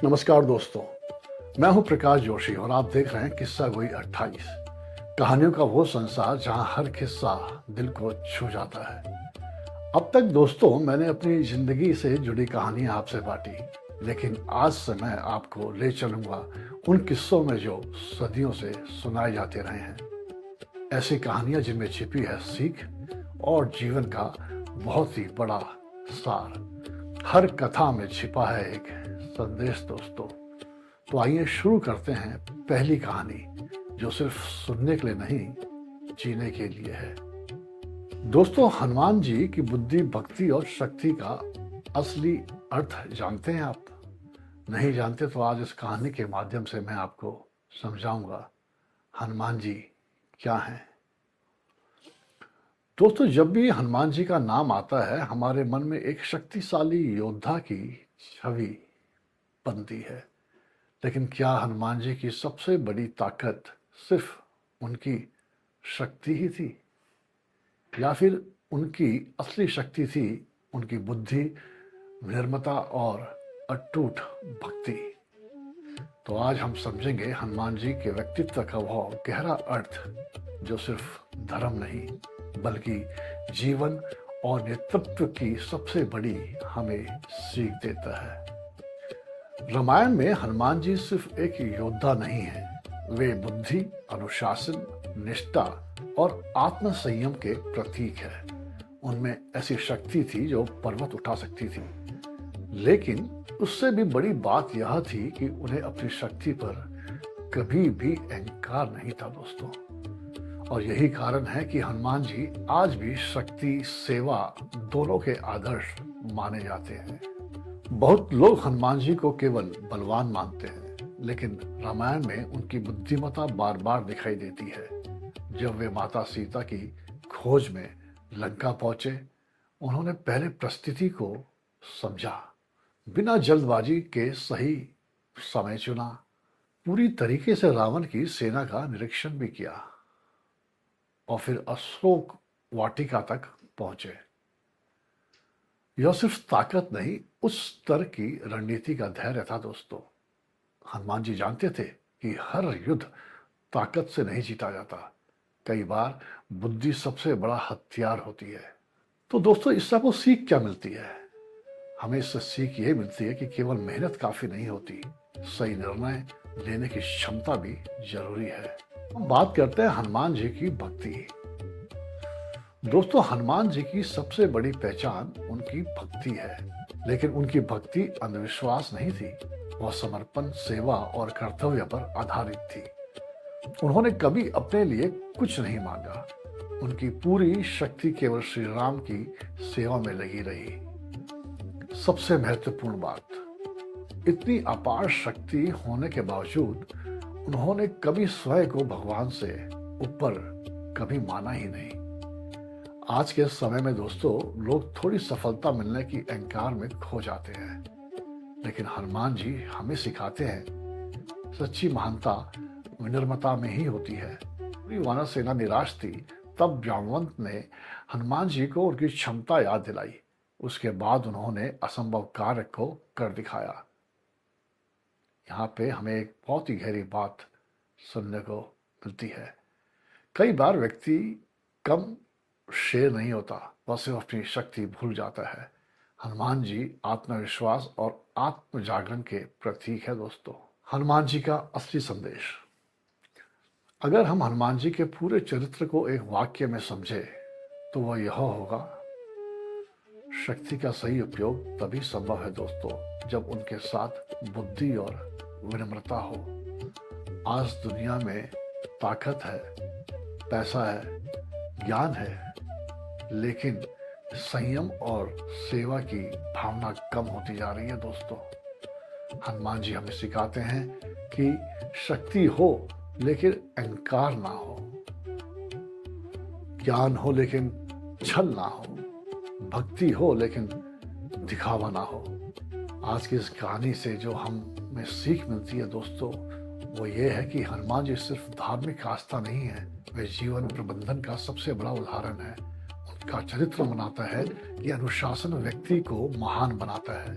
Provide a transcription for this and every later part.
नमस्कार दोस्तों, मैं हूं प्रकाश जोशी और आप देख रहे हैं किस्सा गोई 28। कहानियों का वो संसार जहां हर किस्सा दिल को छू जाता है। अब तक दोस्तों मैंने अपनी जिंदगी से जुड़ी कहानियां आपसे बांटी, लेकिन आज से मैं आपको ले चलूंगा उन किस्सों में जो सदियों से सुनाए जाते रहे हैं। ऐसी कहानियां जिनमें छिपी है सीख और जीवन का बहुत ही बड़ा सार। हर कथा में छिपा है एक संदेश दोस्तों। तो आइए शुरू करते हैं पहली कहानी, जो सिर्फ सुनने के लिए नहीं, जीने के लिए है। दोस्तों, हनुमान जी की बुद्धि, भक्ति और शक्ति का असली अर्थ जानते हैं आप? नहीं जानते तो आज इस कहानी के माध्यम से मैं आपको समझाऊंगा हनुमान जी क्या हैं। दोस्तों, जब भी हनुमान जी का नाम आता है हमारे मन में एक शक्तिशाली योद्धा की छवि बनती है। लेकिन क्या हनुमान जी की सबसे बड़ी ताकत सिर्फ उनकी शक्ति ही थी, या फिर उनकी असली शक्ति थी उनकी बुद्धि, निर्मता और अटूट भक्ति? तो आज हम समझेंगे हनुमान जी के व्यक्तित्व का वह गहरा अर्थ जो सिर्फ धर्म नहीं बल्कि जीवन और नेतृत्व की सबसे बड़ी हमें सीख देता है। रामायण में हनुमान जी सिर्फ एक योद्धा नहीं है, वे बुद्धि, अनुशासन, निष्ठा और आत्म संयम के प्रतीक है। उनमें ऐसी शक्ति थी जो पर्वत उठा सकती थी, लेकिन उससे भी बड़ी बात यह थी कि उन्हें अपनी शक्ति पर कभी भी अहंकार नहीं था दोस्तों। और यही कारण है कि हनुमान जी आज भी शक्ति, सेवा दोनों के आदर्श माने जाते हैं। बहुत लोग हनुमान जी को केवल बलवान मानते हैं, लेकिन रामायण में उनकी बुद्धिमत्ता बार बार दिखाई देती है। जब वे माता सीता की खोज में लंका पहुंचे, उन्होंने पहले परिस्थिति को समझा, बिना जल्दबाजी के सही समय चुना, पूरी तरीके से रावण की सेना का निरीक्षण भी किया और फिर अशोक वाटिका तक पहुंचे। यह सिर्फ ताकत नहीं, उस स्तर की रणनीति का धैर्य था दोस्तों। हनुमान जी जानते थे कि हर युद्ध ताकत से नहीं जीता जाता, कई बार बुद्धि सबसे बड़ा हथियार होती है। तो दोस्तों, इससे आपको सीख क्या मिलती है? हमें इससे सीख ये मिलती है कि केवल मेहनत काफी नहीं होती, सही निर्णय लेने की क्षमता भी जरूरी है। हम बात करते हैं हनुमान जी की भक्ति। दोस्तों, हनुमान जी की सबसे बड़ी पहचान उनकी भक्ति है, लेकिन उनकी भक्ति अंधविश्वास नहीं थी। वह समर्पण, सेवा और कर्तव्य पर आधारित थी। उन्होंने कभी अपने लिए कुछ नहीं मांगा। उनकी पूरी शक्ति केवल श्री राम की सेवा में लगी रही। सबसे महत्वपूर्ण बात, इतनी अपार शक्ति होने के बावजूद उन्होंने कभी स्वयं को भगवान से ऊपर कभी माना ही नहीं। आज के समय में दोस्तों, लोग थोड़ी सफलता मिलने की अहंकार में खो जाते हैं, लेकिन हनुमान जी हमें सिखाते हैं सच्ची महानता विनम्रता में ही होती है। पूरी वानर सेना निराश थी, तब जामवंत ने हनुमान जी को उनकी क्षमता याद दिलाई। उसके बाद उन्होंने असंभव कार्य को कर दिखाया। यहाँ पे हमें एक बहुत ही गहरी बात सुनने को मिलती है। कई बार व्यक्ति कम शेर नहीं होता, वह सिर्फ अपनी शक्ति भूल जाता है। हनुमान जी आत्मविश्वास और आत्म जागरण के प्रतीक है दोस्तों। हनुमान जी का असली संदेश, अगर हम हनुमान जी के पूरे चरित्र को एक वाक्य में समझे तो वह यह होगा, शक्ति का सही उपयोग तभी संभव है दोस्तों जब उनके साथ बुद्धि और विनम्रता हो। आज दुनिया में ताकत है, पैसा है, ज्ञान है, लेकिन संयम और सेवा की भावना कम होती जा रही है दोस्तों। हनुमान जी हमें सिखाते हैं कि शक्ति हो लेकिन अहंकार ना हो, ज्ञान हो लेकिन छल ना हो, भक्ति हो लेकिन दिखावा ना हो। आज की इस कहानी से जो हमें सीख मिलती है दोस्तों, वो ये है कि हनुमान जी सिर्फ धार्मिक आस्था नहीं है, वे जीवन प्रबंधन का सबसे बड़ा उदाहरण है। उनका चरित्र बनाता है कि अनुशासन व्यक्ति को महान बनाता है,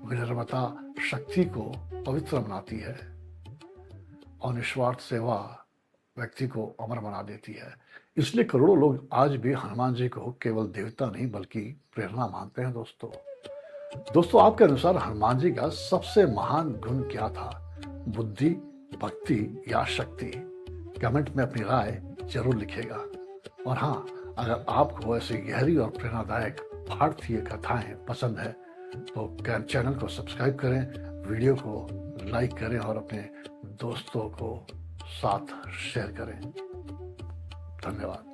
विनम्रता शक्ति को पवित्र बनाती है और निस्वार्थ सेवा व्यक्ति को अमर बना देती है। इसलिए करोड़ों लोग आज भी हनुमान जी को केवल देवता नहीं बल्कि प्रेरणा मानते हैं। दोस्तों आपके अनुसार हनुमान जी का सबसे महान गुण क्या था? बुद्धि, भक्ति या शक्ति? कमेंट में अपनी राय जरूर लिखिएगा। और हाँ, अगर आपको ऐसी गहरी और प्रेरणादायक भारतीय कथाएं पसंद है तो चैनल को सब्सक्राइब करें, वीडियो को लाइक करें और अपने दोस्तों को साथ शेयर करें। धन्यवाद।